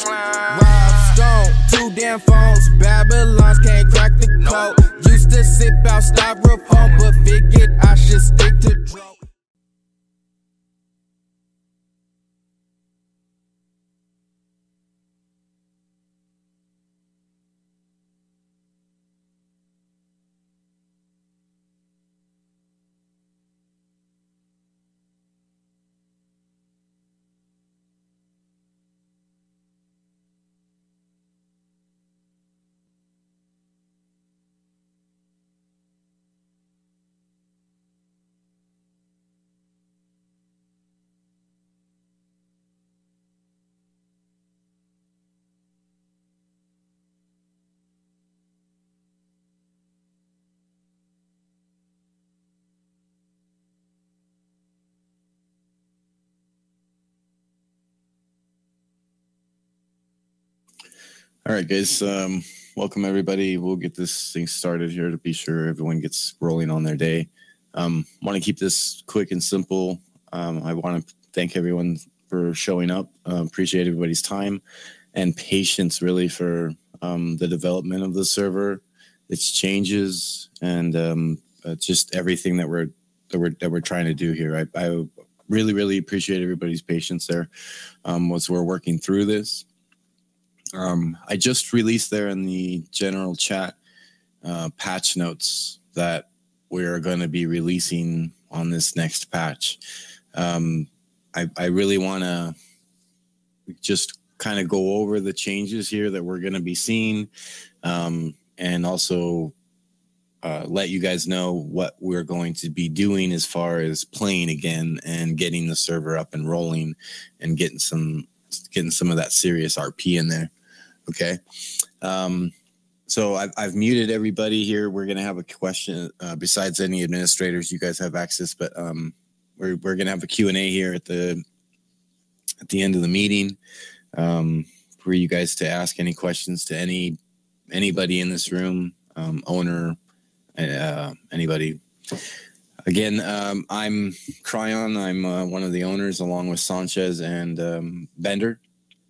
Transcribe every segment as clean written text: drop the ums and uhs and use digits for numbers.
Rob Stone, 2 damn phones, Babylons can't crack the code. Used to sip out styrofoam, but figured I should stick to dro. All right, guys. Welcome, everybody. We'll get this thing started here to be sure everyone gets rolling on their day. Want to keep this quick and simple. I want to thank everyone for showing up. Appreciate everybody's time and patience, really, for the development of the server, its changes, and just everything that we're trying to do here. I really appreciate everybody's patience there as we're working through this. I just released there in the general chat patch notes that we're going to be releasing on this next patch. I really want to just kind of go over the changes here that we're going to be seeing, and also let you guys know what we're going to be doing as far as playing again and getting the server up and rolling and getting some of that serious RP in there. Okay. So I've muted everybody here. We're going to have a question, besides any administrators, you guys have access, but we're going to have a Q&A here at the end of the meeting, for you guys to ask any questions to anybody in this room, owner, anybody. Again, I'm Cryon. I'm one of the owners, along with Sanchez and Bender.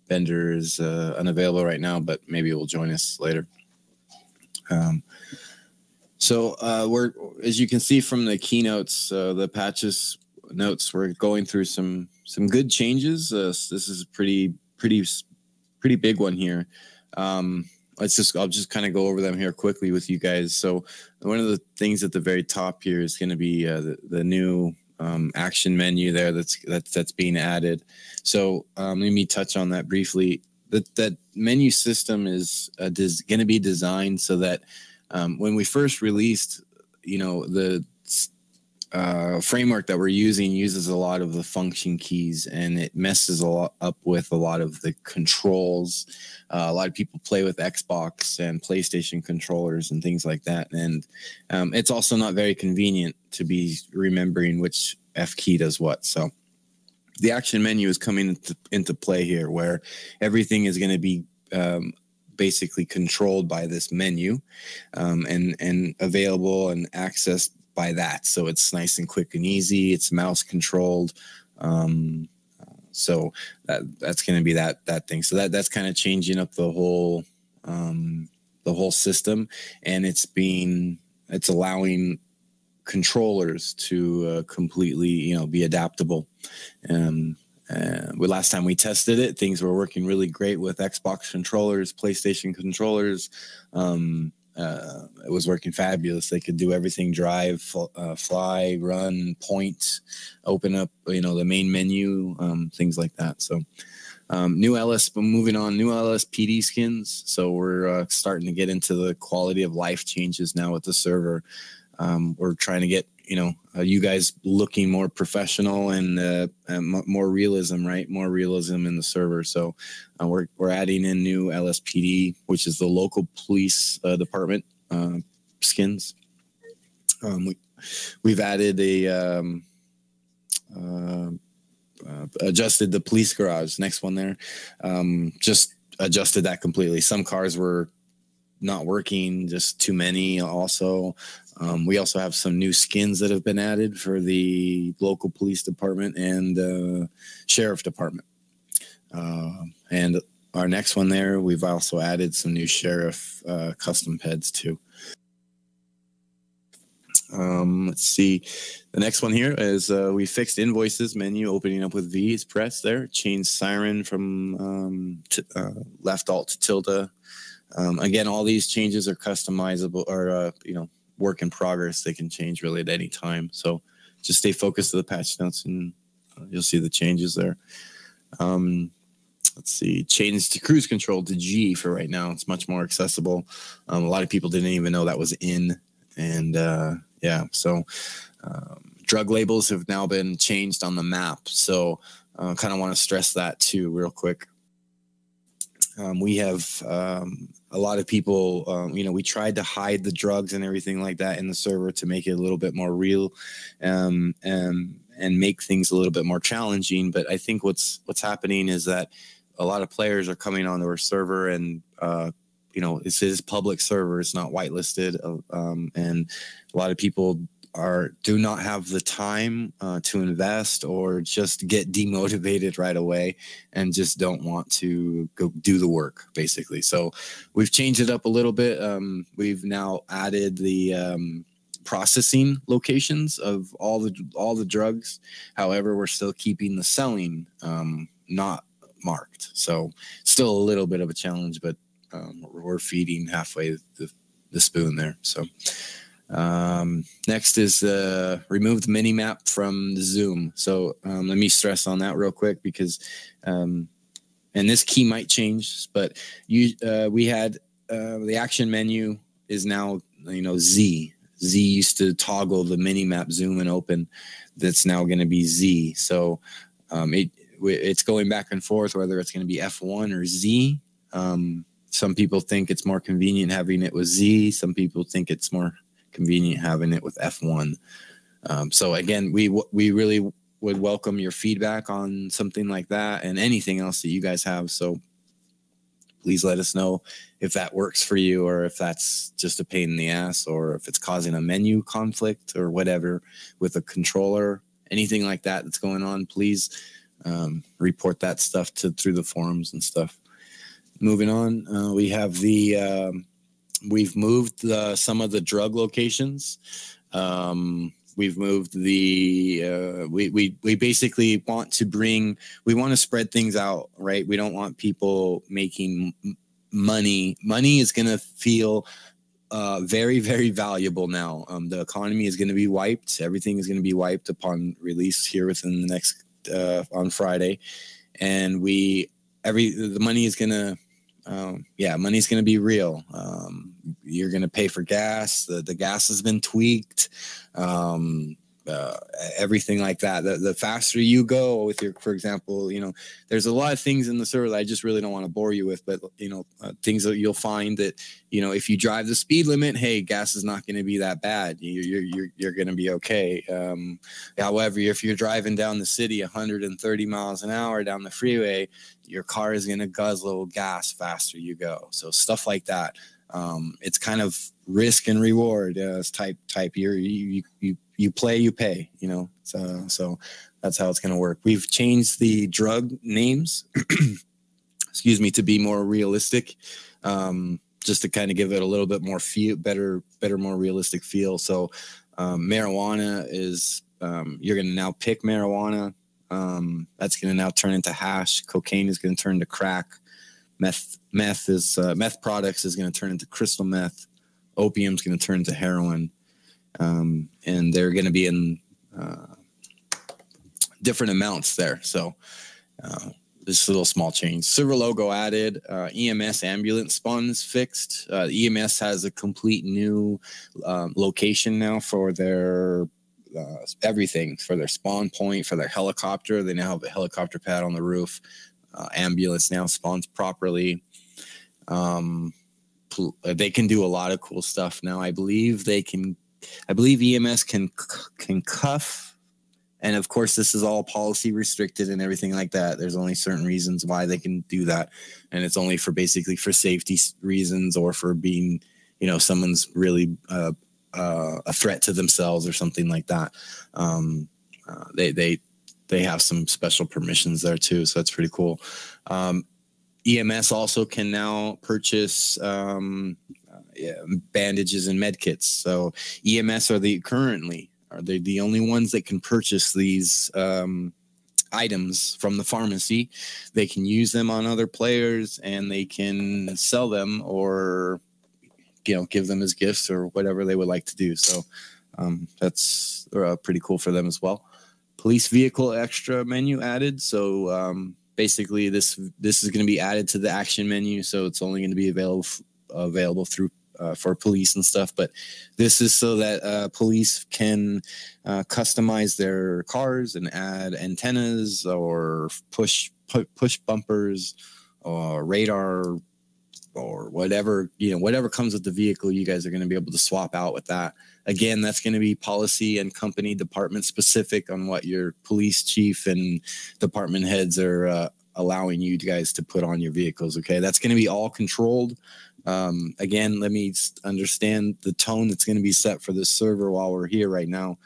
Bender is unavailable right now, but maybe will join us later. So we're, as you can see from the keynotes, the patches notes, we're going through some good changes. This is a pretty big one here. I'll just kind of go over them here quickly with you guys. So one of the things at the very top here is going to be the new action menu there that's being added. So let me touch on that briefly. That menu system is going to be designed so that when we first released, the framework that we're using uses a lot of the function keys, and it messes up with a lot of the controls. A lot of people play with Xbox and PlayStation controllers and things like that, and it's also not very convenient to be remembering which F key does what. So the action menu is coming into play here, where everything is going to be basically controlled by this menu, and available and accessed by that. So it's nice and quick and easy. It's mouse controlled. So that's going to be that thing. So that's kind of changing up the whole system, and it's allowing controllers to completely, be adaptable. Last time we tested it, things were working really great with Xbox controllers, PlayStation controllers. It was working fabulous. They could do everything: drive, fly, run, point, open up, the main menu, things like that. So new Lspd skins. So we're starting to get into the quality of life changes now with the server. We're trying to get, you guys looking more professional and more realism, right? More realism in the server. So we're adding in new Lspd, which is the local police department skins. We've added adjusted the police garage. Next one there, just adjusted that completely. Some cars were not working, just too many. Also, we also have some new skins that have been added for the local police department and sheriff department. And our next one there, we've also added some new sheriff custom peds too. Let's see. The next one here is we fixed invoices menu opening up with V is pressed there. Changed siren from left alt to tilde. Again, all these changes are customizable or, work in progress. They can change really at any time. So just stay focused to the patch notes and you'll see the changes there. Let's see, change to cruise control to G for right now. It's much more accessible. A lot of people didn't even know that was in. And yeah, so drug labels have now been changed on the map. So kind of want to stress that too real quick. We have a lot of people, we tried to hide the drugs and everything like that in the server to make it a little bit more real and make things a little bit more challenging. But I think what's happening is that a lot of players are coming onto our server and, this is public server. It's not whitelisted. And a lot of people do not have the time to invest or just get demotivated right away and just don't want to go do the work, basically. So we've changed it up a little bit. We've now added the processing locations of all the drugs. However, we're still keeping the selling not marked. So still a little bit of a challenge, but we're feeding halfway the spoon there. So next is remove the mini map from the Zoom. So let me stress on that real quick because and this key might change, but we had the action menu is now Z. Z used to toggle the mini map zoom and open. That's now going to be Z. So it's going back and forth whether it's going to be F1 or Z. Some people think it's more convenient having it with Z. Some people think it's more convenient having it with F1. So again, we really would welcome your feedback on something like that and anything else that you guys have. So please let us know if that works for you or if that's just a pain in the ass or if it's causing a menu conflict or whatever with a controller, anything like that that's going on. Please report that stuff through the forums and stuff. Moving on, we have we've moved some of the drug locations. We've moved we basically want to spread things out, right? We don't want people making money. Money is going to feel very, very valuable now. The economy is going to be wiped. Everything is going to be wiped upon release here within the next on Friday. And the money is going to money's going to be real. You're going to pay for gas. The gas has been tweaked. Everything like that. The faster you go with for example, there's a lot of things in the server that I just really don't want to bore you with, but things that you'll find that, if you drive the speed limit, hey, gas is not going to be that bad. You're going to be okay. However, if you're driving down the city 130 miles an hour down the freeway, your car is going to guzzle gas faster you go. So stuff like that. It's kind of risk and reward type. You play, you pay, so that's how it's going to work. We've changed the drug names, excuse me, to be more realistic, just to kind of give it a little bit more better, more realistic feel. So marijuana is, you're going to now pick marijuana. That's going to now turn into hash. Cocaine is going to turn to crack. Meth products is going to turn into crystal meth. Opium is going to turn into heroin. And they're going to be in different amounts there. So this little small change. Server logo added. EMS ambulance spawn is fixed. EMS has a complete new location now for their everything, for their spawn point, for their helicopter. They now have a helicopter pad on the roof. Ambulance now spawns properly. They can do a lot of cool stuff now. I believe EMS can cuff, and of course this is all policy restricted and everything like that. There's only certain reasons why they can do that, and it's only for basically for safety reasons or for being, someone's really a threat to themselves or something like that. They have some special permissions there too, so that's pretty cool. EMS also can now purchase bandages and med kits. So EMS are the only ones that can purchase these items from the pharmacy. They can use them on other players, and they can sell them or give them as gifts or whatever they would like to do. So that's pretty cool for them as well. Police vehicle extra menu added. So basically this is going to be added to the action menu, so it's only going to be available through for police and stuff. But this is so that police can customize their cars and add antennas or push bumpers or radar or whatever comes with the vehicle. You guys are going to be able to swap out with that. Again, that's going to be policy and company department specific on what your police chief and department heads are allowing you guys to put on your vehicles. Okay, that's going to be all controlled. Again, let me understand the tone that's going to be set for this server while we're here right now.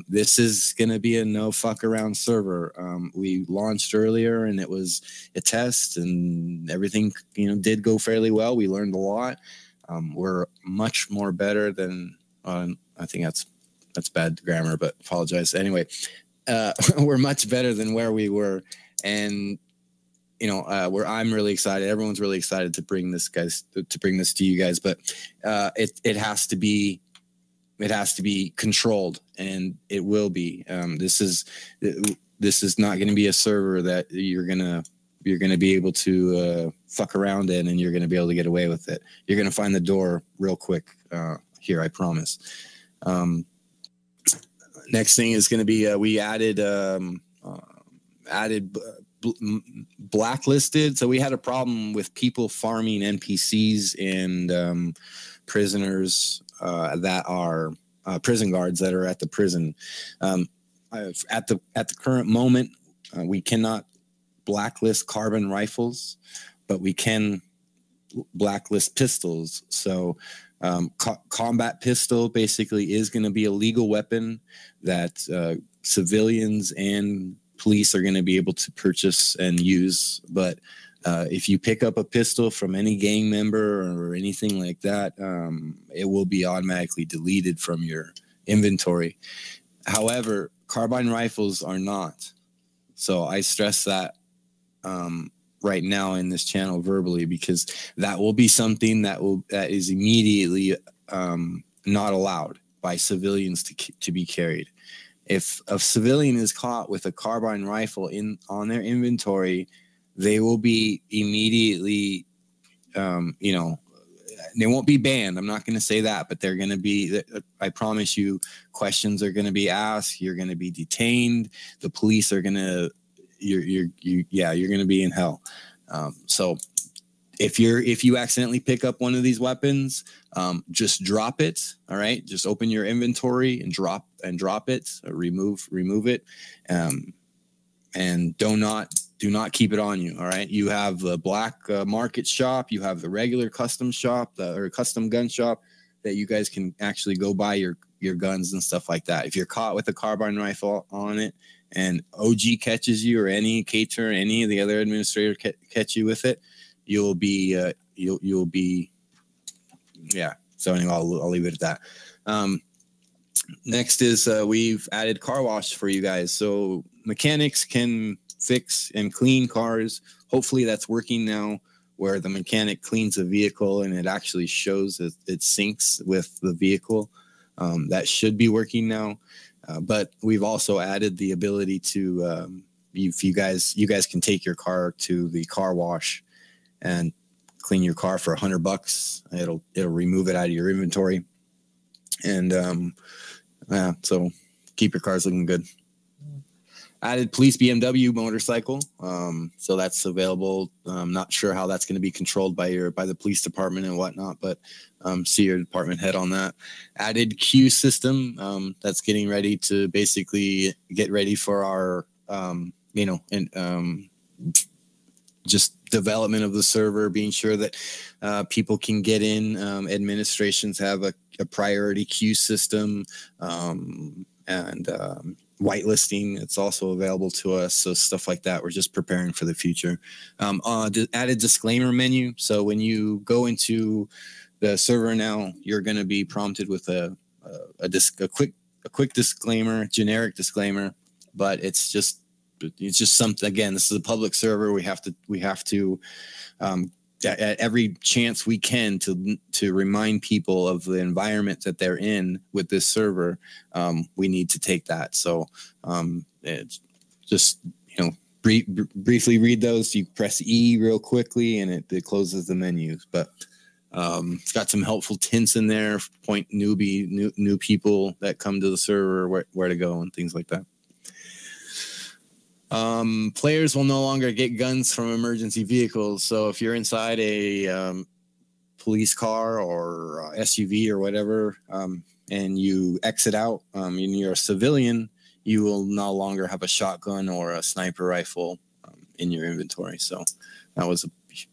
This is going to be a no fuck around server. We launched earlier and it was a test and everything, did go fairly well. We learned a lot. We're much more better than, I think that's bad grammar, but apologize. Anyway, we're much better than where we were. And, I'm really excited. Everyone's really excited to bring this to you guys, but it has to be controlled, and it will be. This is not going to be a server that you're gonna be able to fuck around in, and you're going to be able to get away with it. You're going to find the door real quick here, I promise. Next thing is going to be we added blacklisted. So we had a problem with people farming NPCs and prisoners that are prison guards that are at the prison. At the current moment, we cannot blacklist carbine rifles, but we can blacklist pistols. So combat pistol basically is going to be a legal weapon that civilians and police are going to be able to purchase and use. But if you pick up a pistol from any gang member or anything like that, it will be automatically deleted from your inventory. However, carbine rifles are not. So I stress that right now in this channel verbally, because that will be something that is immediately not allowed by civilians to be carried. If a civilian is caught with a carbine rifle on their inventory, they will be immediately, they won't be banned. I'm not going to say that, but they're going to be, I promise you, questions are going to be asked. You're going to be detained. The police are going to, you're going to be in hell. So if you accidentally pick up one of these weapons, just drop it. All right. Just open your inventory and drop it, remove it. And do not keep it on you. All right. You have the black market shop. You have the regular custom shop or custom gun shop that you guys can actually go buy your guns and stuff like that. If you're caught with a carbine rifle on it and OG catches you, or any cater, any of the other administrator catch you with it, you'll be yeah. So anyway, I'll leave it at that. Next is we've added car wash for you guys. So mechanics can fix and clean cars. Hopefully that's working now, where the mechanic cleans a vehicle and it actually shows that it syncs with the vehicle. That should be working now. But we've also added the ability to, if you guys can take your car to the car wash and clean your car for $100. It'll remove it out of your inventory. And so keep your cars looking good. Added police BMW motorcycle. So that's available. I'm not sure how that's going to be controlled by the police department and whatnot, but see your department head on that. Added queue system. That's getting ready to basically get ready for our, just development of the server, being sure that people can get in. Administrations have a priority queue system, and whitelisting. It's also available to us. So stuff like that. We're just preparing for the future. Added disclaimer menu. So when you go into the server now, you're going to be prompted with a quick disclaimer, generic disclaimer, but it's just something. Again, this is a public server. We have to at every chance we can to remind people of the environment that they're in with this server. We need to take that. So it's just, briefly read those. You press E real quickly and it closes the menus. But it's got some helpful tints in there, point new people that come to the server, where to go and things like that. Players will no longer get guns from emergency vehicles. So if you're inside a police car or SUV or whatever, and you exit out and you're a civilian, you will no longer have a shotgun or a sniper rifle in your inventory. So that was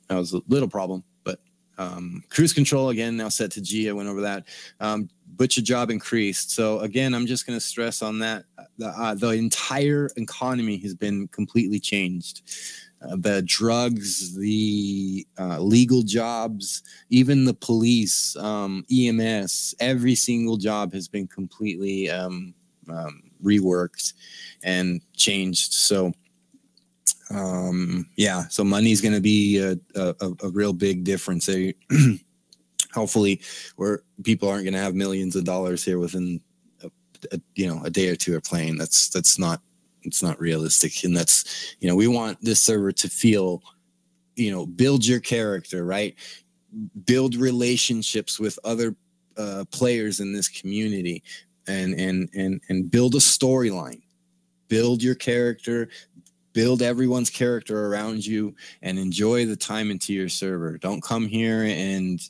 a little problem. But cruise control, again, now set to G. I went over that. Butcher job increased. So again, I'm just going to stress on that. The entire economy has been completely changed. The drugs, the legal jobs, even the police, EMS, every single job has been completely reworked and changed. So so money's going to be a real big difference. Hopefully, where people aren't going to have millions of dollars here within a day or two of playing. It's not realistic, and that's, we want this server to feel, build your character, right? Build relationships with other players in this community, and build a storyline. Build your character. Build everyone's character around you, and enjoy the time into your server. Don't come here and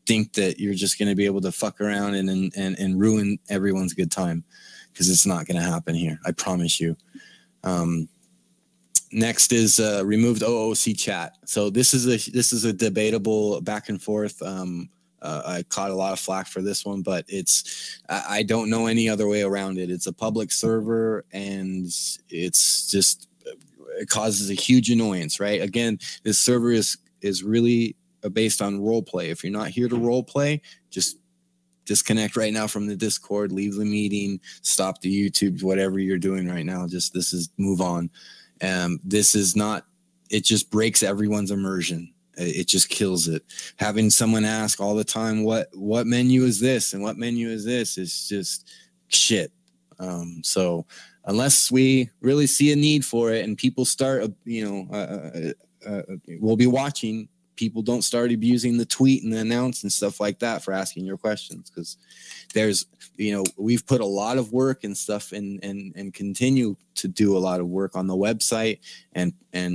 think that you're just going to be able to fuck around and ruin everyone's good time, because it's not going to happen here. I promise you. Next is removed OOC chat. So this is a debatable back and forth. I caught a lot of flack for this one, but I don't know any other way around it. It's a public server, and it causes a huge annoyance, right? Again, this server is really based on role play. If you're not here to role play, just disconnect right now from the Discord, leave the meeting, stop the YouTube, whatever you're doing right now. Move on. This is not, it just breaks everyone's immersion. It just kills it. Having someone ask all the time, what menu is this and what menu is this, is just shit. So unless we really see a need for it and people start, we'll be watching. People don't start abusing the tweet and the announce and stuff like that for asking your questions, because there's, we've put a lot of work and stuff and continue to do a lot of work on the website and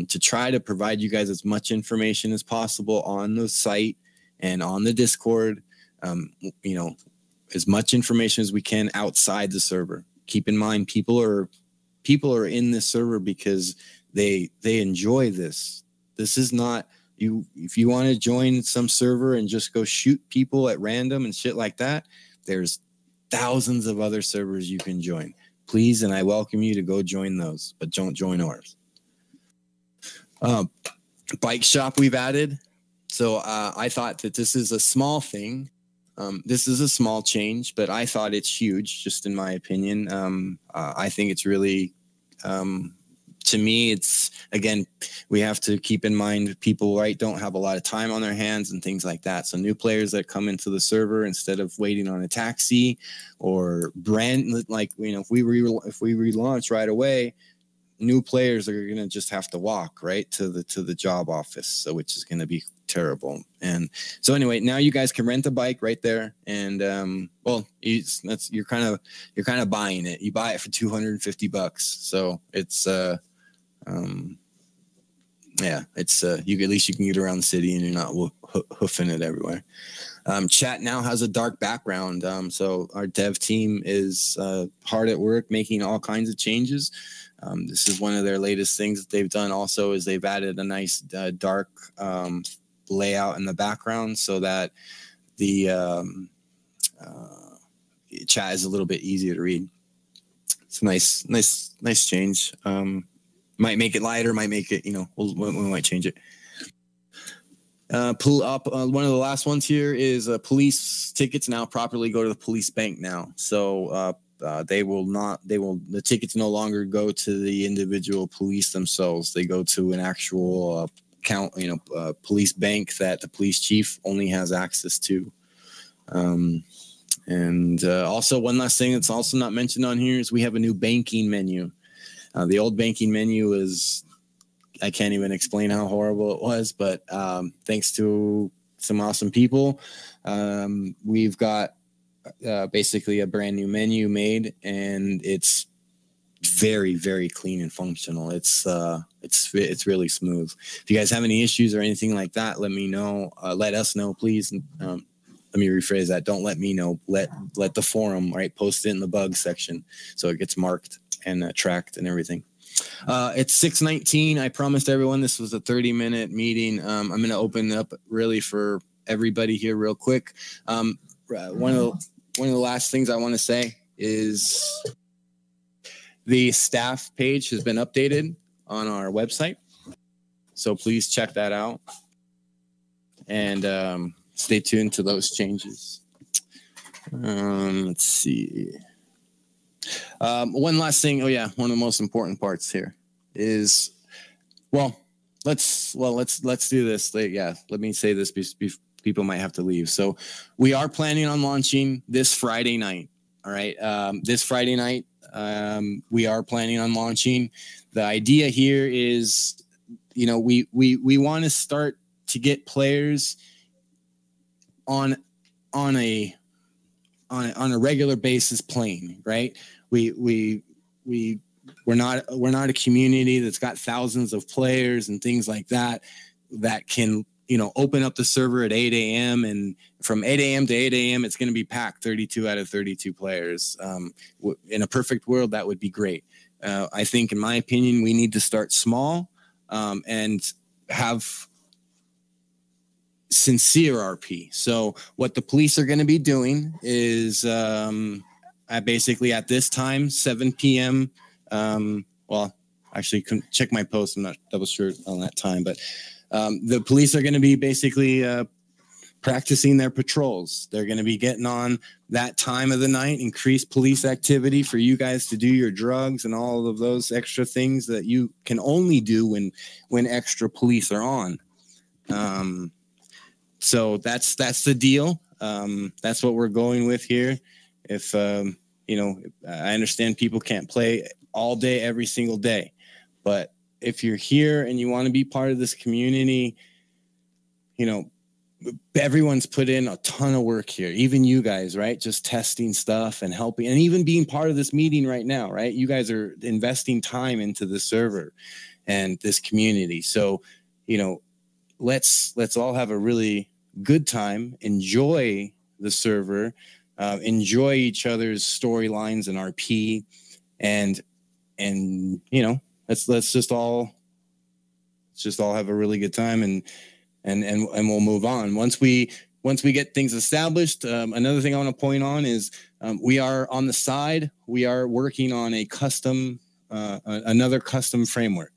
to try to provide you guys as much information as possible on the site and on the Discord, as much information as we can outside the server. Keep in mind, people are in this server because they enjoy this. This is not, if you want to join some server and just go shoot people at random and shit like that, there's thousands of other servers you can join. Please, and I welcome you to go join those, but don't join ours. Bike shop we've added. So I thought that this is a small thing. This is a small change, but I thought it's huge, just in my opinion. I think it's really... to me, it's, again, we have to keep in mind people, right, don't have a lot of time on their hands and things like that. So new players that come into the server, instead of waiting on a taxi or if we relaunch right away, new players are going to just have to walk right to the job office, so which is going to be terrible. And so anyway, now you guys can rent a bike right there, and you're kind of buying it. You buy it for $250, so it's you at least you can get around the city and you're not hoofing it everywhere. Chat now has a dark background, so our dev team is hard at work making all kinds of changes. This is one of their latest things that they've done. Also, is they've added a nice dark layout in the background so that the chat is a little bit easier to read. it's a nice change. Might make it lighter, might make it, we might change it. Pull up one of the last ones here is police tickets now properly go to the police bank now. So the tickets no longer go to the individual police themselves. They go to an actual police bank that the police chief only has access to. And also one last thing that's also not mentioned on here is we have a new banking menu. The old banking menu is, I can't even explain how horrible it was, but thanks to some awesome people, we've got basically a brand new menu made, and it's very, very clean and functional. It's really smooth. If you guys have any issues or anything like that, let me know. Let us know, please. Let me rephrase that. Don't let me know. Let the forum, right? Post it in the bug section so it gets marked and tracked and everything. It's 6:19. I promised everyone this was a 30-minute meeting. I'm going to open it up really for everybody here real quick. One of the last things I want to say is the staff page has been updated on our website. So please check that out and stay tuned to those changes. Let's see. One last thing. Oh yeah, one of the most important parts here is, let's do this. Let me say this because people might have to leave. So we are planning on launching this Friday night. All right. This Friday night, we are planning on launching. The idea here is, we want to start to get players on a regular basis playing, right? We're not a community that's got thousands of players and things like that can, open up the server at 8 a.m. and from 8 a.m. to 8 a.m. it's going to be packed 32 out of 32 players. In a perfect world, that would be great. I think, in my opinion, we need to start small and have sincere RP. So what the police are going to be doing is basically at this time, 7 p.m. Actually, check my post. I'm not double sure on that time, but the police are going to be basically practicing their patrols. They're going to be getting on that time of the night, increase police activity for you guys to do your drugs and all of those extra things that you can only do when extra police are on. So that's the deal. That's what we're going with here. If, I understand people can't play all day, every single day, but if you're here and you want to be part of this community, everyone's put in a ton of work here, even you guys, right? Just testing stuff and helping, and even being part of this meeting right now, right? You guys are investing time into the server and this community. So, let's all have a really good time, enjoy the server, enjoy each other's storylines and RP, and let's just all have a really good time and we'll move on. Once we get things established, another thing I want to point on is we are on the side. We are working on another custom framework.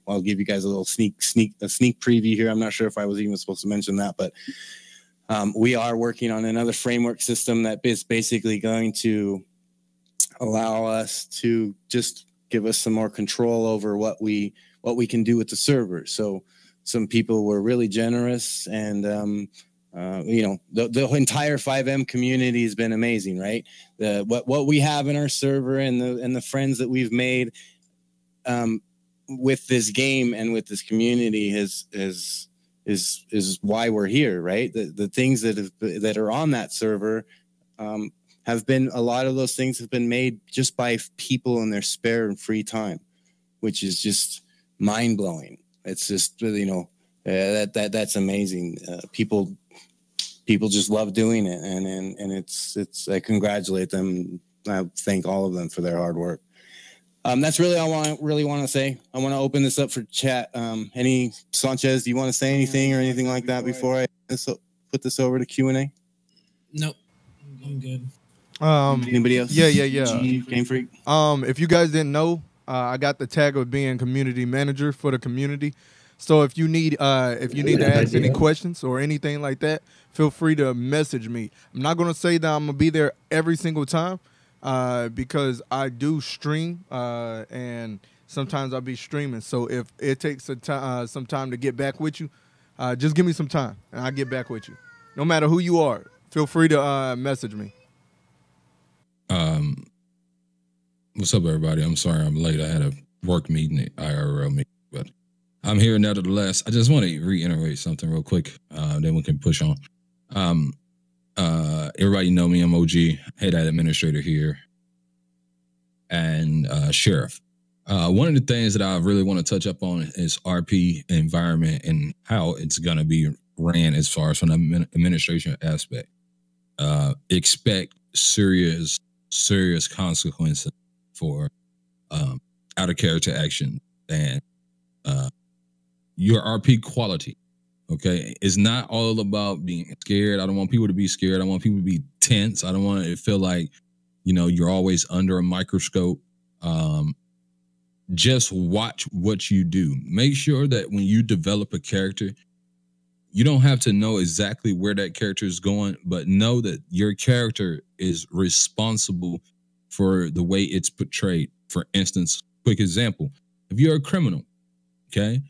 I'll give you guys a little sneak preview here. I'm not sure if I was even supposed to mention that, but we are working on another framework system that is basically going to allow us to just give us some more control over what we can do with the server. So some people were really generous, and the entire 5M community has been amazing, right? What we have in our server and the friends that we've made with this game and with this community is why we're here, right? The things that are on that server have been, a lot of those things have been made just by people in their spare and free time, which is just mind blowing. It's just, that's amazing. People just love doing it, and it's I congratulate them. I thank all of them for their hard work. That's really all I want to say. I want to open this up for chat. Any Sanchez, do you want to say anything or anything like that before I put this over to Q&A? Nope, I'm good. Anybody else? Yeah. Chief, Game Freak. If you guys didn't know, I got the tag of being community manager for the community. So if you need to ask any questions or anything like that, feel free to message me. I'm not gonna say that I'm gonna be there every single time, because I do stream, and sometimes I'll be streaming. So if it takes some time to get back with you, just give me some time and I'll get back with you. No matter who you are, feel free to message me. What's up, everybody? I'm sorry I'm late. I had a work meeting, IRL meeting, but I'm here nevertheless. I just want to reiterate something real quick, then we can push on. Everybody know me. I'm OG, head administrator here, and sheriff. One of the things that I really want to touch up on is RP environment and how it's going to be ran as far as from the administration aspect. Expect serious consequences for out of character action and your RP quality. Okay, it's not all about being scared. I don't want people to be scared. I want people to be tense. I don't want it to feel like, you're always under a microscope. Just watch what you do. Make sure that when you develop a character, you don't have to know exactly where that character is going, but know that your character is responsible for the way it's portrayed. For instance, quick example, if you're a criminal, okay,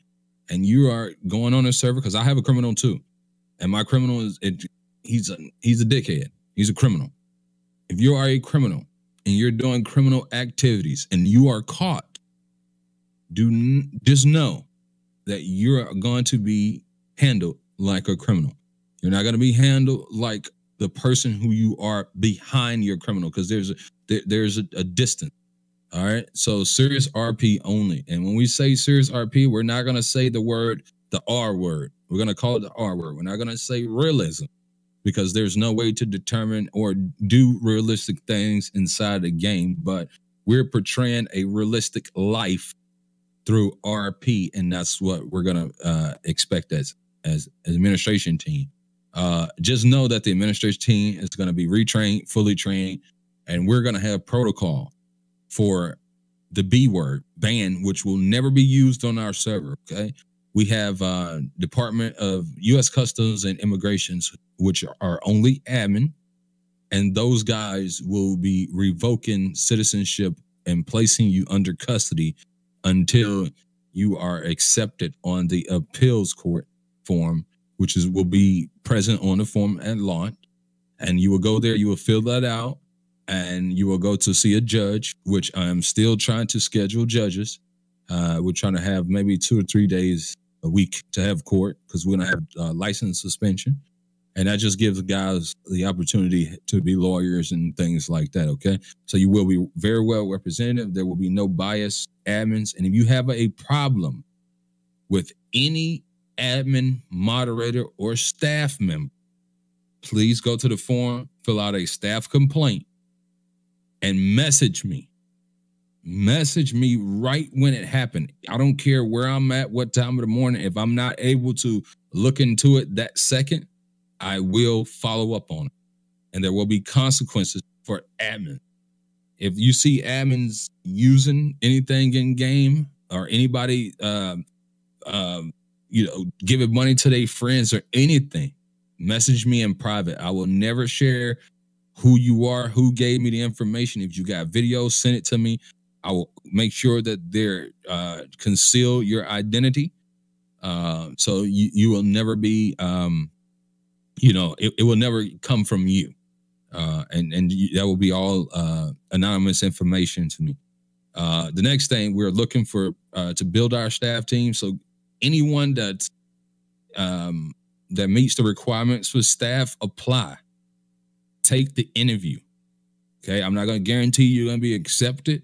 and you are going on a server, because I have a criminal too, and my criminal he's a dickhead. He's a criminal. If you are a criminal and you're doing criminal activities and you are caught, just know that you're going to be handled like a criminal. You're not going to be handled like the person who you are behind your criminal, because there's a distance. All right. So serious RP only. And when we say serious RP, we're not going to say the R word. We're going to call it the R word. We're not going to say realism, because there's no way to determine or do realistic things inside the game, but we're portraying a realistic life through RP, and that's what we're going to expect as administration team. Just know that the administration team is going to be retrained, fully trained, and we're going to have protocol for the B word, ban, which will never be used on our server, okay? We have Department of U.S. Customs and Immigrations, which are only admin, and those guys will be revoking citizenship and placing you under custody until you are accepted on the appeals court form, which will be present on the form at launch. And you will go there, you will fill that out, and you will go to see a judge, which I'm still trying to schedule judges. We're trying to have maybe 2 or 3 days a week to have court, because we're going to have license suspension. And that just gives guys the opportunity to be lawyers and things like that, okay? So you will be very well represented. There will be no bias admins. And if you have a problem with any admin, moderator, or staff member, please go to the forum, fill out a staff complaint, and message me. Message me right when it happened. I don't care where I'm at, what time of the morning. If I'm not able to look into it that second, I will follow up on it. And there will be consequences for admin. If you see admins using anything in game, or anybody giving money to their friends or anything, message me in private. I will never share who you are, who gave me the information. If you got videos, send it to me. I will make sure that they're conceal your identity. So you will never be, it will never come from you. That will be all anonymous information to me. The next thing, we're looking for to build our staff team. So anyone that meets the requirements for staff, apply. Take the interview. Okay, I'm not going to guarantee you're going to be accepted,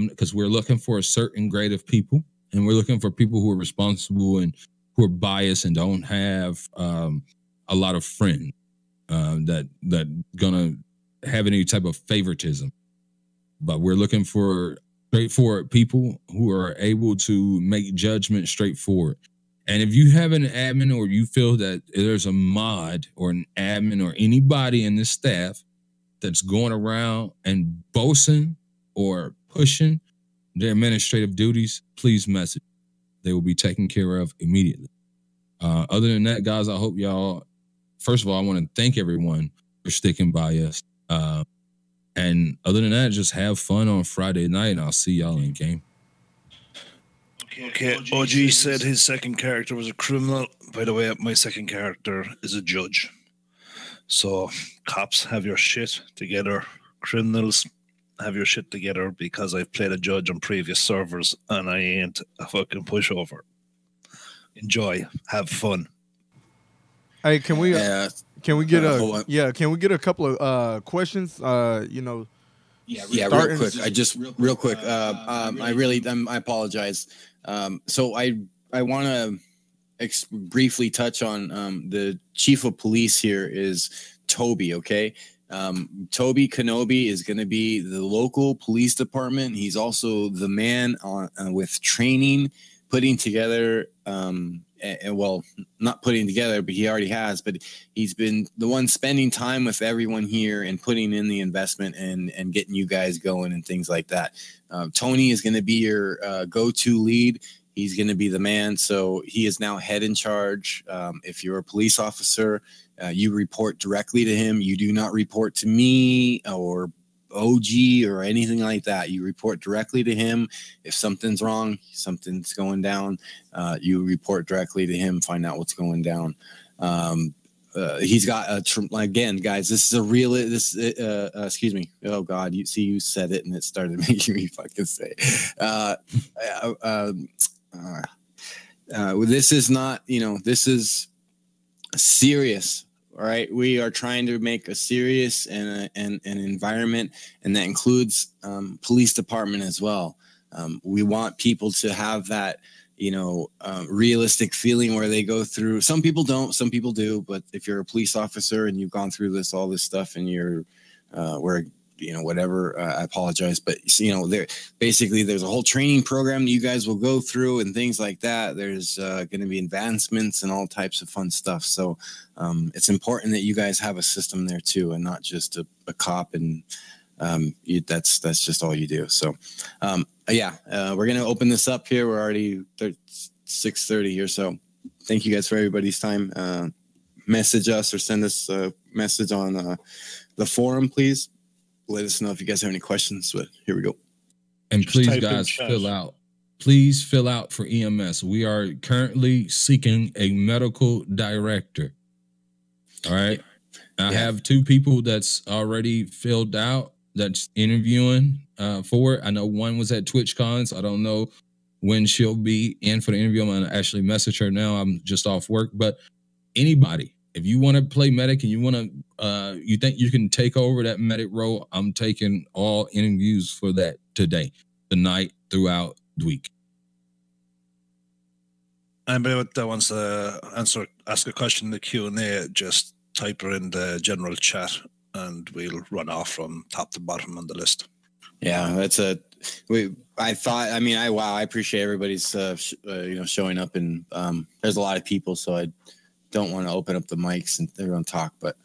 because we're looking for a certain grade of people, and we're looking for people who are responsible and who are biased and don't have a lot of friends that gonna have any type of favoritism. But we're looking for straightforward people who are able to make judgment straightforward. And if you have an admin, or you feel that there's a mod or an admin or anybody in the staff that's going around and boasting or pushing their administrative duties, please message. They will be taken care of immediately. Other than that, guys, I hope y'all, first of all, I want to thank everyone for sticking by us. And other than that, just have fun on Friday night, and I'll see y'all in game. Okay, OG said his second character was a criminal. By the way, my second character is a judge. So, cops, have your shit together. Criminals, have your shit together, because I've played a judge on previous servers and I ain't a fucking pushover. Enjoy, have fun. Hey, can we get can we get a couple of questions? Yeah, real quick. I just real quick. I apologize. So I want to briefly touch on the chief of police here is Toby. Okay. Toby Kenobi is going to be the local police department. He's also the man on with training, putting together, well, not putting together, but he already has, but he's been the one spending time with everyone here and putting in the investment and getting you guys going and things like that. Tony is going to be your go-to lead. He's going to be the man. So he is now head in charge. If you're a police officer, you report directly to him. You do not report to me or OG or anything like that. You report directly to him. If something's wrong, something's going down, you report directly to him, find out what's going down. He's got again, guys, this is a real, excuse me. Oh God, you said it and it started making me fucking say, this is not, this is serious. All right, we are trying to make a serious and an environment, and that includes police department as well. We want people to have that, realistic feeling where they go through. Some people don't, some people do. But if you're a police officer and you've gone through all this stuff, and you're whatever, I apologize, but there's a whole training program that you guys will go through and things like that. There's going to be advancements and all types of fun stuff. So it's important that you guys have a system there too, and not just a cop and that's just all you do. So we're going to open this up here. We're already 6:30 here. So thank you guys for everybody's time. Message us or send us a message on the forum, please. Let us know if you guys have any questions, but here we go. And Just please, type in guys, chat. please fill out for EMS. We are currently seeking a medical director. All right. I have 2 people that's already filled out that's interviewing for it. I know one was at TwitchCon, so I don't know when she'll be in for the interview. I'm going to actually message her now. I'm just off work, but anybody, if you want to play medic and you want to, you think you can take over that medic role, I'm taking all interviews for that today, tonight, throughout the week. Anybody that wants to ask a question in the Q&A, just type her in the general chat and we'll run off from top to bottom on the list. Yeah, I appreciate everybody's, showing up, and there's a lot of people, so I don't want to open up the mics and everyone talk, but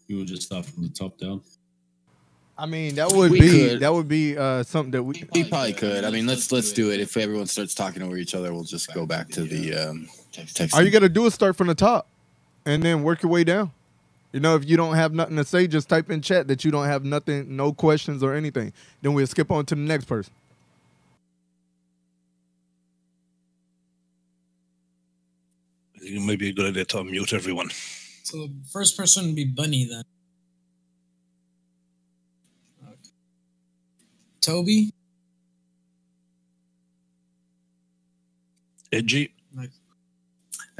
we will just start from the top down. I mean, that would be something that we probably could. I mean, let's do it. If everyone starts talking over each other, we'll just go back to the text. All you got to do is start from the top and then work your way down. If you don't have nothing to say, just type in chat that you don't have nothing, no questions or anything. Then we'll skip on to the next person. It might be a good idea to unmute everyone. So the first person would be Bunny then. Toby? Edgy?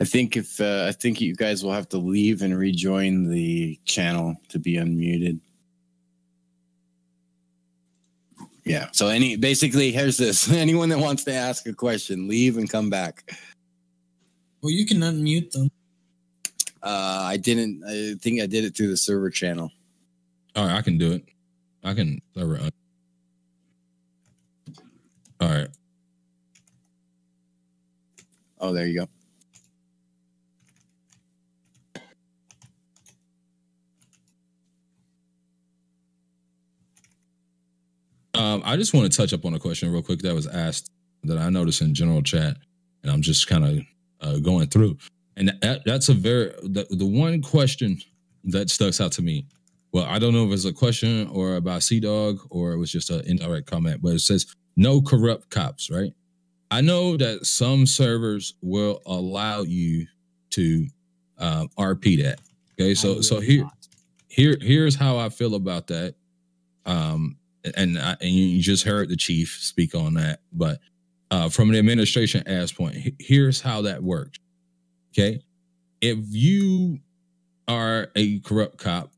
I think you guys will have to leave and rejoin the channel to be unmuted. Yeah. So here's this. Anyone that wants to ask a question, leave and come back. Well, you can unmute them. I didn't. I think I did it through the server channel. All right, I can do it. I can server. All right. Oh, there you go. I just want to touch up on a question real quick that was asked that I noticed in general chat, and I'm just kind of going through. And that's a very the one question that stuck out to me. Well, I don't know if it's a question or about Sea Dog or it was just an indirect comment, but it says no corrupt cops, right? I know that some servers will allow you to RP that. Okay, so here's how I feel about that. And you just heard the chief speak on that, but from an administration ass point, here's how that works. Okay, if you are a corrupt cop,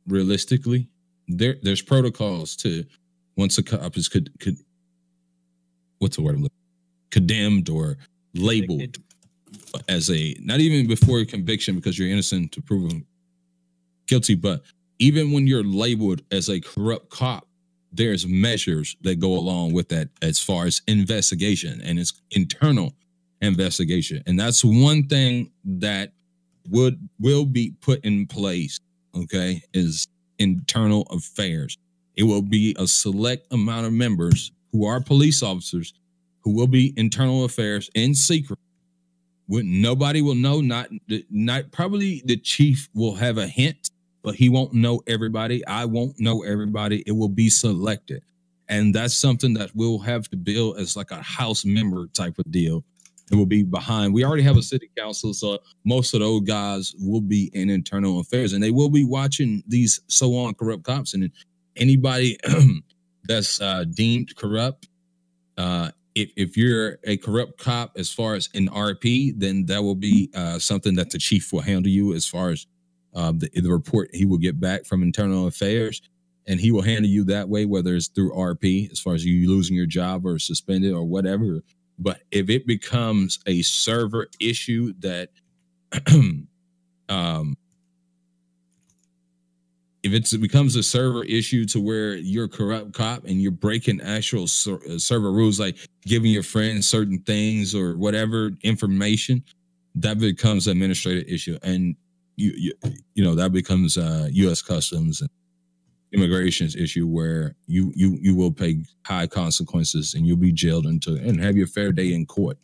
realistically, there's protocols to once a cop is what's the word? Condemned or labeled as a, not even before conviction because you're innocent to prove them guilty, but even when you're labeled as a corrupt cop, there's measures that go along with that as far as investigation, and it's internal investigation. And that's one thing that will be put in place, okay, is internal affairs. It will be a select amount of members who are police officers who will be internal affairs in secret. Nobody will know, not probably the chief will have a hint, but he won't know everybody. I won't know everybody. It will be selected. And that's something that we'll have to build as like a house member type of deal. It will be behind. We already have a city council, so most of those guys will be in internal affairs, and they will be watching these so-on corrupt cops. And anybody that's deemed corrupt, if you're a corrupt cop as far as an RP, then that will be something that the chief will handle you as far as the report he will get back from internal affairs, and he will handle you that way, whether it's through RP, as far as you losing your job or suspended or whatever. But if it becomes a server issue that, if it becomes a server issue to where you're a corrupt cop and you're breaking actual server rules, like giving your friends certain things or whatever information, that becomes an administrative issue. And you know, that becomes U.S. Customs and immigration's issue where you will pay high consequences and you'll be jailed and have your fair day in court.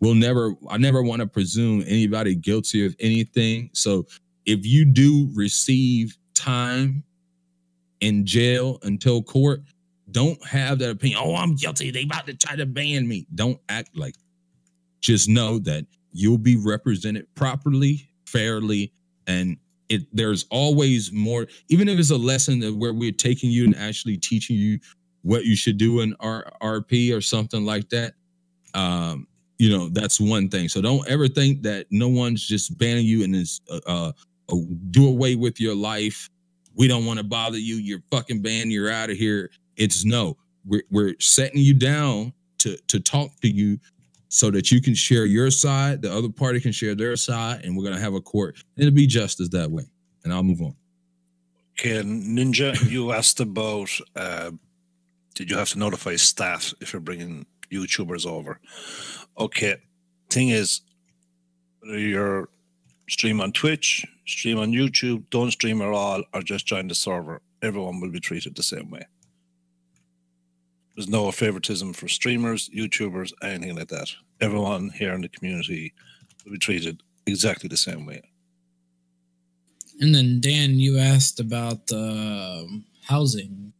I never want to presume anybody guilty of anything. So if you do receive time in jail until court, don't have that opinion. Oh, I'm guilty. They about to try to ban me. Don't act like. Just know that you'll be represented properly, fairly, and there's always more, even if it's a lesson where we're taking you and actually teaching you what you should do in RP or something like that. You know, that's one thing. So don't ever think that no one's just banning you and is do away with your life. We don't want to bother you. You're fucking banned. You're out of here. It's no, we're setting you down to talk to you so that you can share your side, the other party can share their side, and we're going to have a court. It'll be justice that way. And I'll move on. Okay, Ninja, you asked about, did you have to notify staff if you're bringing YouTubers over? Okay, thing is, whether you're stream on Twitch, stream on YouTube, don't stream at all, or just join the server, everyone will be treated the same way. There's no favoritism for streamers, YouTubers, anything like that. Everyone here in the community will be treated exactly the same way. And then, Dan, you asked about housing.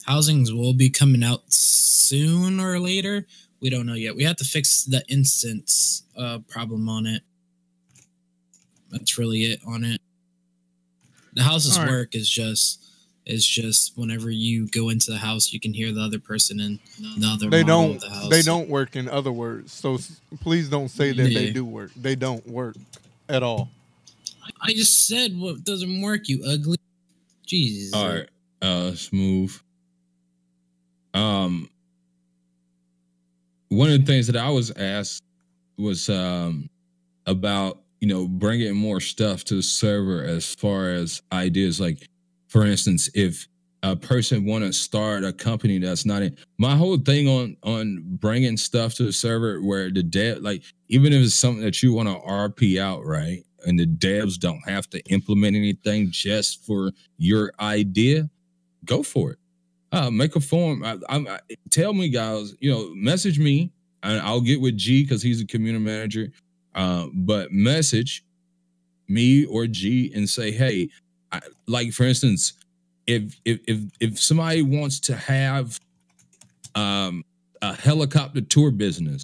Housings will be coming out soon or later. We don't know yet. We have to fix the instance problem on it. That's really it on it. The house's work is just whenever you go into the house, you can hear the other person in the other model of the house. They don't work, in other words. So please don't say that they do work. They don't work at all. I just said what doesn't work, you ugly. Jesus. All right. Let's move. One of the things that I was asked was about, you know, bringing more stuff to the server as far as ideas. Like, for instance, if a person want to start a company that's not in, my whole thing on bringing stuff to the server where the dev, like, even if it's something that you want to RP out, right, and the devs don't have to implement anything just for your idea, go for it. Make a form. Tell me, guys. Message me, and I'll get with G because he's a community manager. But message me or G and say, hey, like for instance, if somebody wants to have a helicopter tour business,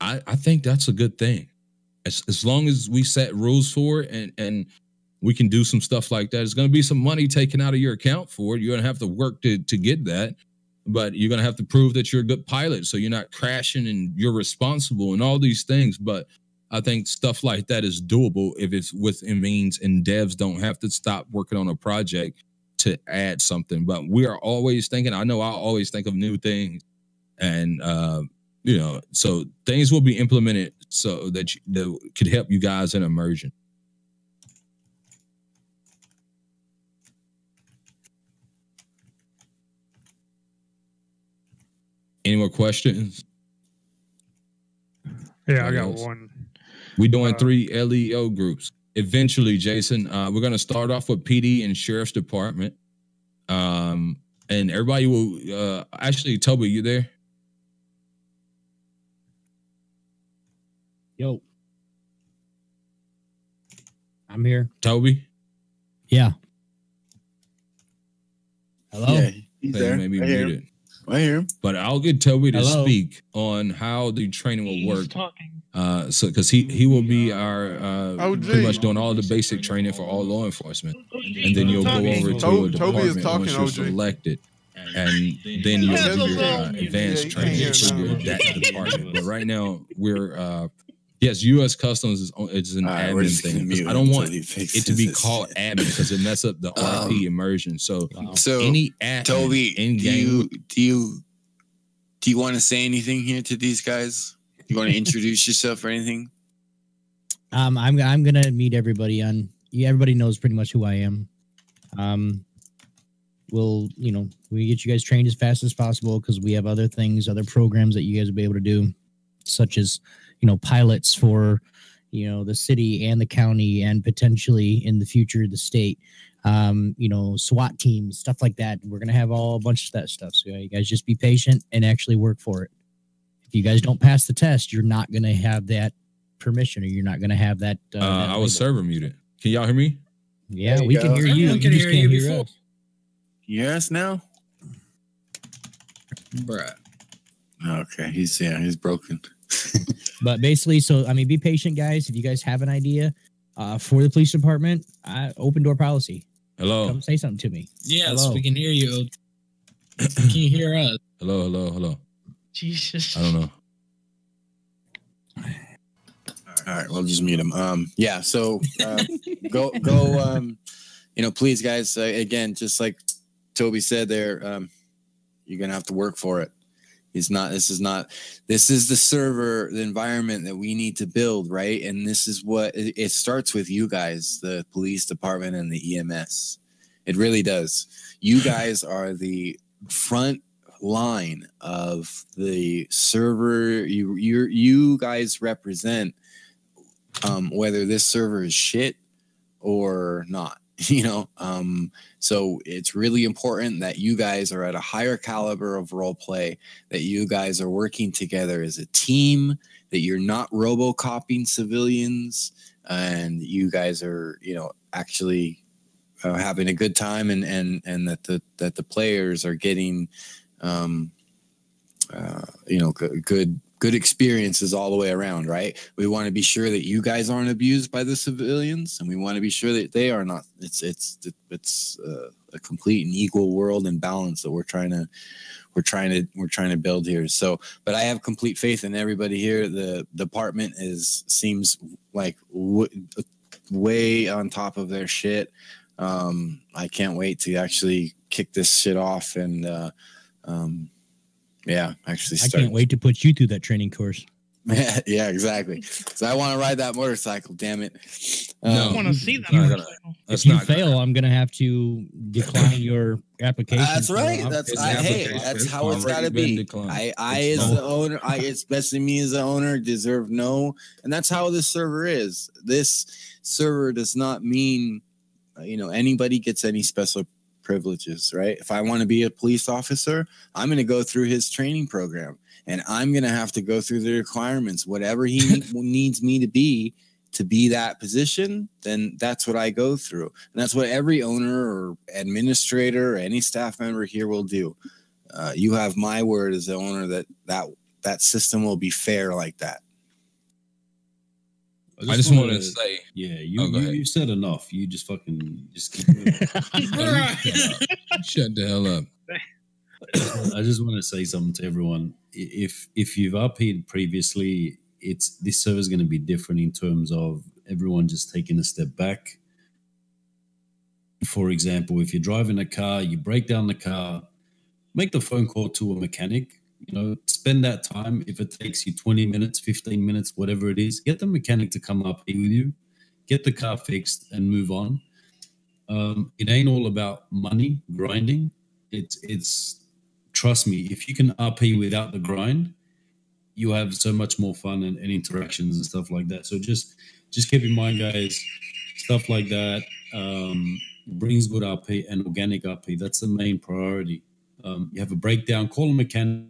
I think that's a good thing. As long as we set rules for it and we can do some stuff like that. It's going to be some money taken out of your account for it. You're going to have to work to get that, but you're going to have to prove that you're a good pilot, so you're not crashing and you're responsible and all these things. But I think stuff like that is doable if it's within means, and devs don't have to stop working on a project to add something. But we are always thinking. I know I always think of new things, and so things will be implemented so that could help you guys in immersion. Any more questions? Yeah, I got one. We're doing 3 LEO groups. Eventually, Jason, we're going to start off with PD and Sheriff's Department. And everybody will, actually, Toby, you there? Yo. I'm here. Toby? Yeah. Hello? Yeah, he's there. Maybe I hear muted. him. I hear him. But I'll get Toby to Hello? speak on how the training will work. Talking. So because he will be our OG. pretty much doing all the basic training for all law enforcement, and then you'll go over to a Toby department is talking, once you're OG. selected, and then you'll do your advanced Yeah, training he for can't your hear that department. But right now we're yes, U.S. Customs is an We're admin just gonna thing. mute I don't him want until he it to be fixes called this. admin because it mess up the RP immersion. So So any admin, Toby, in-game do you want to say anything here to these guys? You want to introduce yourself or anything? I'm gonna meet everybody on. Yeah, everybody knows pretty much who I am. We get you guys trained as fast as possible because we have other things, other programs that you guys will be able to do, such as pilots for the city and the county, and potentially in the future the state. SWAT teams, stuff like that. We're gonna have a bunch of that stuff. So you guys just be patient and actually work for it. If you guys don't pass the test, you're not gonna have that permission, or you're not gonna have that. I was server muted. Can y'all hear me? Yeah, There you we can go. hear you. Everyone You can just hear can't you hear before. us. You hear us now? Bruh. Okay, he's broken. But basically, be patient, guys. If you guys have an idea for the police department, open door policy. Hello. Come say something to me. Yes, Hello. we can hear you. Can you hear us? Hello. Jesus. I don't know. All right, we'll just mute him. Yeah. So go. Please, guys. Again, just like Toby said, there, you're gonna have to work for it. This is the server, the environment that we need to build, right? And this is what it starts with you guys, the police department and the EMS. It really does. You guys are the front line of the server. You guys represent whether this server is shit or not. So it's really important that you guys are at a higher caliber of role play, that you guys are working together as a team, that you're not robocoping civilians, and you guys are, actually having a good time, and that the players are getting, good experiences all the way around, right? We want to be sure that you guys aren't abused by the civilians, and we want to be sure that they are not. It's a complete and equal world and balance that we're trying to build here. So, but I have complete faith in everybody here. The department seems like way on top of their shit. I can't wait to actually kick this shit off and actually I can't wait to put you through that training course. Yeah, exactly. So I want to ride that motorcycle. Damn it! I want to see that. No, motorcycle. If you fail, I'm gonna have to decline your application. That's right. That's how it's got to be. I as the owner, especially me as the owner, deserve no, and that's how this server is. This server does not mean, anybody gets any special privileges, right? If I want to be a police officer, I'm going to go through his training program, and I'm going to have to go through the requirements. Whatever he needs me to be that position, then that's what I go through. And that's what every owner or administrator or any staff member here will do. You have my word as the owner that system will be fair like that. I just want to say, yeah, you said enough. You just keep moving. Shut the hell up. I just want to say something to everyone. If you've RP'd previously, this server is going to be different in terms of everyone just taking a step back. For example, if you're driving a car, you break down the car, make the phone call to a mechanic. Spend that time. If it takes you 20 minutes, 15 minutes, whatever it is, get the mechanic to come up here with you, get the car fixed, and move on. It ain't all about money, grinding. It's trust me, if you can RP without the grind, you have so much more fun and interactions and stuff like that. So just keep in mind, guys, stuff like that brings good RP and organic RP. That's the main priority. You have a breakdown, call a mechanic.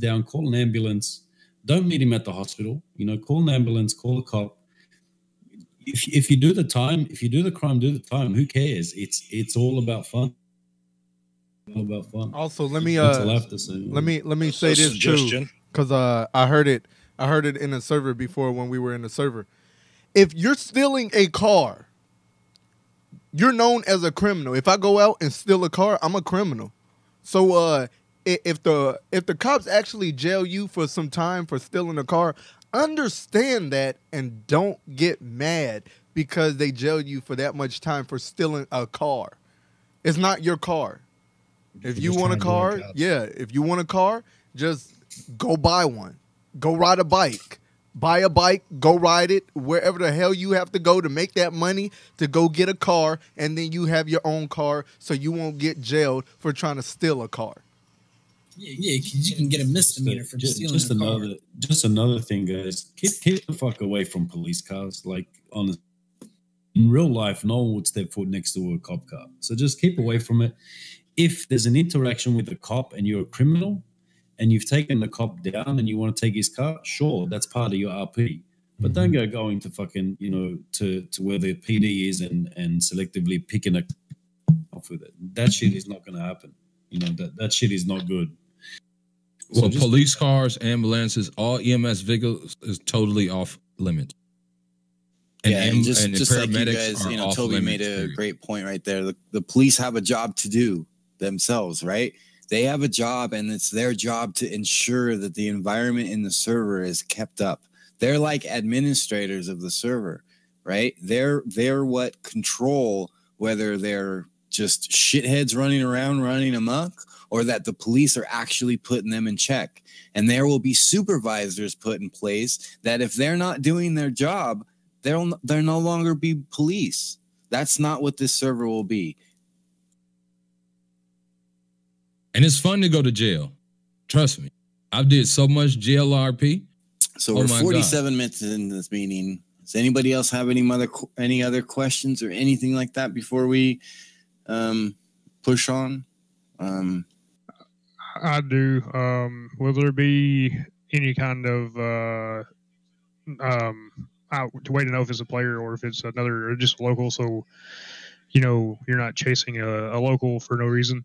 Down, call an ambulance. Don't meet him at the hospital. Call an ambulance, call a cop. If you do the time, if you do the crime, do the time. Who cares? It's all about fun. All about fun. Also, let me That's all I have to say. let me say this too, because I heard it in a server before when we were in the server. If you're stealing a car, you're known as a criminal. If I go out and steal a car, I'm a criminal. So if the cops actually jail you for some time for stealing a car, understand that and don't get mad because they jail you for that much time for stealing a car. It's not your car. If you want a car, if you want a car, just go buy one. Go ride a bike. Buy a bike, go ride it wherever the hell you have to go to make that money to go get a car, and then you have your own car so you won't get jailed for trying to steal a car. Yeah, because you can get a misdemeanor for stealing a car. Just another thing, guys. Keep the fuck away from police cars. Like, in real life, no one would step foot next to a cop car. So just keep away from it. If there's an interaction with a cop and you're a criminal and you've taken the cop down and you want to take his car, sure, that's part of your RP. But don't go going to fucking, to where the PD is and selectively picking a off with it. That shit is not going to happen. That shit is not good. Well, police cars, ambulances, all EMS vehicles is totally off limits. And just like you guys, Toby made a great point right there. The police have a job to do themselves, right? They have a job, and it's their job to ensure that the environment in the server is kept up. They're like administrators of the server, right? They're what control whether they're just shitheads running around, running amok, or that the police are actually putting them in check. And there will be supervisors put in place that if they're not doing their job, they'll no longer be police. That's not what this server will be. And it's fun to go to jail. Trust me. I've did so much jail RP. So we're 47 minutes in this meeting. Does anybody else have any other questions or anything like that before we push on? I do. Will there be any kind of way to know if it's a player or if it's another or just local? So you're not chasing a local for no reason.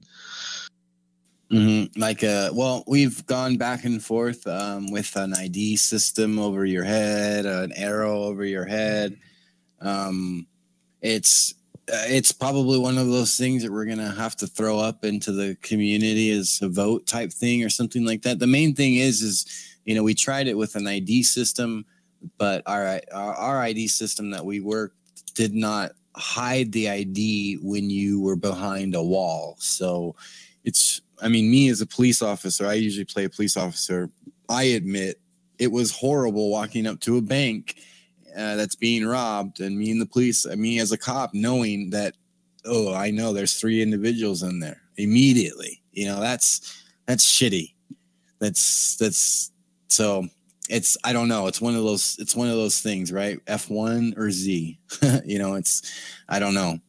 Mm-hmm. Well, we've gone back and forth with an ID system over your head, an arrow over your head. It's probably one of those things that we're gonna have to throw up into the community as a vote type thing or something like that. The main thing is we tried it with an ID system, but our ID system that we worked did not hide the ID when you were behind a wall. So me as a police officer, I usually play a police officer. I admit it was horrible walking up to a bank that's being robbed, and me as a cop knowing that, I know there's 3 individuals in there immediately. That's shitty. That's so it's, I don't know. It's one of those things, right? F1 or Z, I don't know.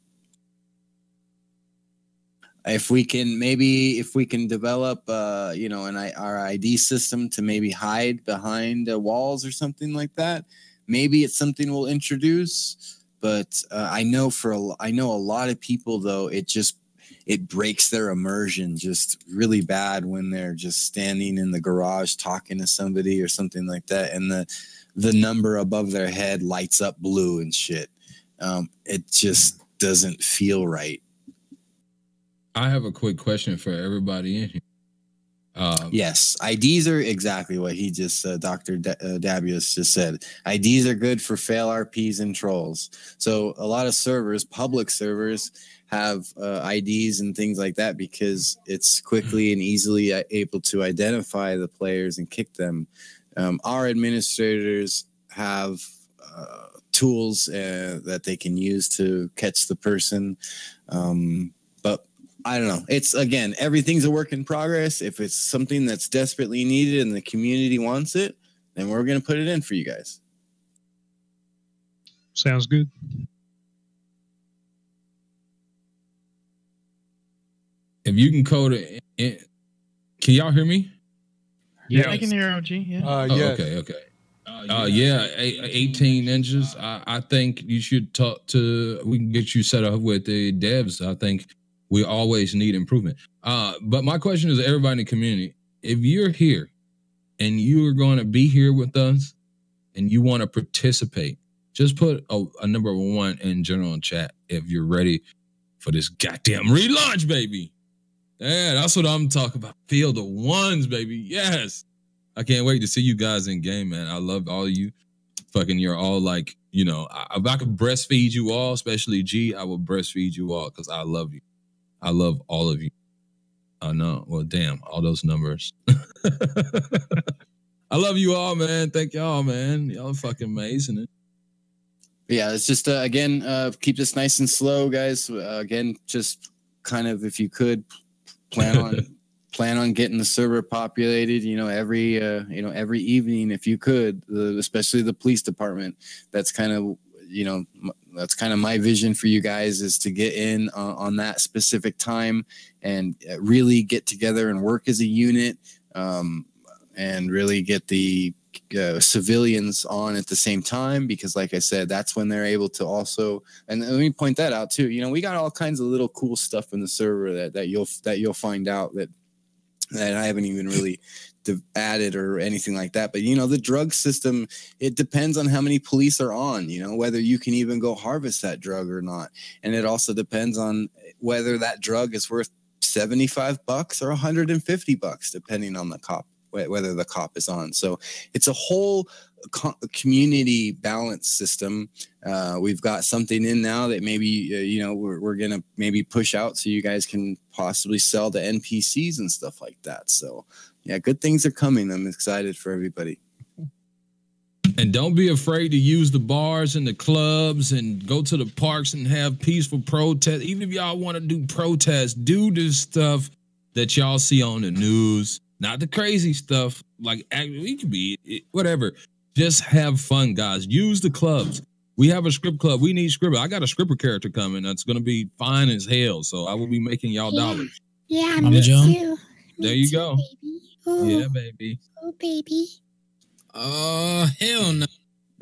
if we can develop our ID system to maybe hide behind walls or something like that, maybe it's something we'll introduce. But I know a lot of people though, it breaks their immersion just really bad when they're just standing in the garage talking to somebody or something like that, and the number above their head lights up blue and shit. It just doesn't feel right. I have a quick question for everybody in here. Yes, IDs are exactly what he just Dr. Dabius just said. IDs are good for fail RPs and trolls. So a lot of servers, public servers, have IDs and things like that because it's quickly and easily able to identify the players and kick them. Our administrators have tools that they can use to catch the person. But I don't know. It's, again, everything's a work in progress. If it's something that's desperately needed and the community wants it, then we're going to put it in for you guys. Sounds good. If you can code it, can y'all hear me? Yeah, I can hear OG. Yeah. Okay. Yeah, 18 inches. I think you should talk to. We can get you set up with the devs. I think we always need improvement. But my question is, everybody in the community, if you're here and you are going to be here with us and you want to participate, just put a number 1 in general chat if you're ready for this goddamn relaunch, baby. Yeah, that's what I'm talking about. Feel the ones, baby. Yes. I can't wait to see you guys in game, man. I love all of you. Fucking, you're all like, if I could breastfeed you all, especially G, I will breastfeed you all because I love you. I love all of you. I know. Well, damn, all those numbers. I love you all, man. Thank y'all, man. Y'all are fucking amazing. Yeah, it's just, again, keep this nice and slow, guys. Again, just kind of, if you could, plan on getting the server populated, every evening if you could, especially the police department. That's kind of my vision for you guys, is to get in on that specific time and really get together and work as a unit, and really get the civilians on at the same time, because like I said, that's when they're able to also, and let me point that out too, we got all kinds of little cool stuff in the server that you'll find out that I haven't even really added or anything like that. But the drug system, it depends on how many police are on, whether you can even go harvest that drug or not. And it also depends on whether that drug is worth $75 or $150, depending on the cop, whether the cop is on. So it's a whole community balance system. We've got something in now that maybe we're gonna maybe push out so you guys can possibly sell to NPCs and stuff like that. So yeah, good things are coming. I'm excited for everybody. And don't be afraid to use the bars and the clubs and go to the parks and have peaceful protests. Even if y'all want to do protests, do this stuff that y'all see on the news. Not the crazy stuff, like we could be whatever. Just have fun, guys. Use the clubs. We have a script club. We need script. I got a scripper character coming that's going to be fine as hell. So I will be making y'all dollars. Yeah, me too. There you go. Baby. Oh. Yeah, baby. Oh, baby. Oh, hell no.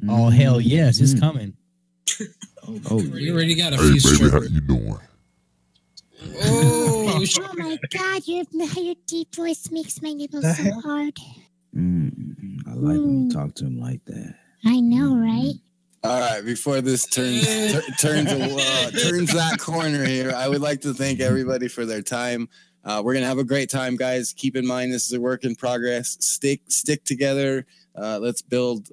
Oh, hell yes, it's coming. You already got a Hey, few baby, how strippers. you doing? Oh, Oh my God, your deep voice makes my nipples so hard. I like when you talk to him like that. I know, right? All right, before this turns that corner here, I would like to thank everybody for their time. We're gonna have a great time, guys. Keep in mind this is a work in progress. Stick together. Let's build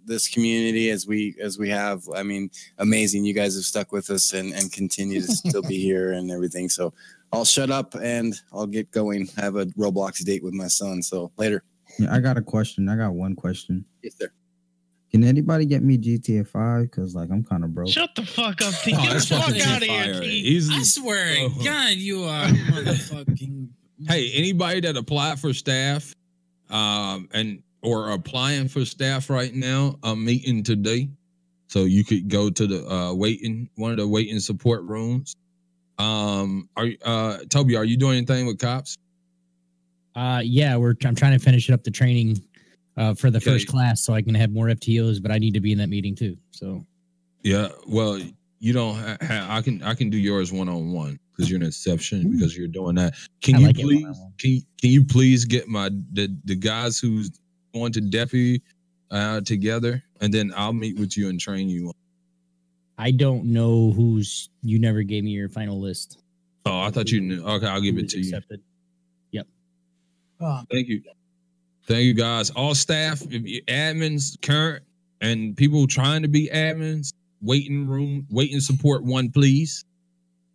this community as we have. I mean, amazing. You guys have stuck with us and continue to still be here and everything. So I'll shut up and I'll get going. I have a Roblox date with my son. So later. Yeah, I got a question. I got one question. Yes, sir. Can anybody get me GTA 5? Because I'm kind of broke. Shut the fuck up, T. Oh, Get the that's fuck fucking out of here, fire. T. I swear to God, you are motherfucking. Hey, anybody that applied for staff, or applying for staff right now, I'm meeting today, so you could go to the one of the waiting support rooms. Toby, are you doing anything with cops? Yeah, I'm trying to finish up the training for the first class so I can have more FTOs, but I need to be in that meeting too. So yeah, well, you don't I can do yours one-on-one because you're an exception because you're doing that. Can you please get the guys who's going to Defi together, and then I'll meet with you and train you. I don't know you never gave me your final list. Oh, I thought you knew. Okay, I'll give it to accepted. You. Yep. Thank you guys. All staff, admins, current, and people trying to be admins. Waiting support 1, please.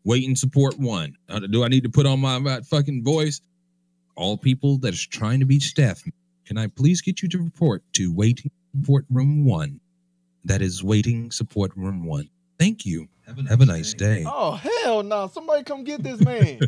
Waiting support 1. Do I need to put on my fucking voice? All people that is trying to be staff, can I please get you to report to waiting support room 1? That is waiting support room 1. Thank you. Have a nice day. Oh hell no! Somebody come get this man.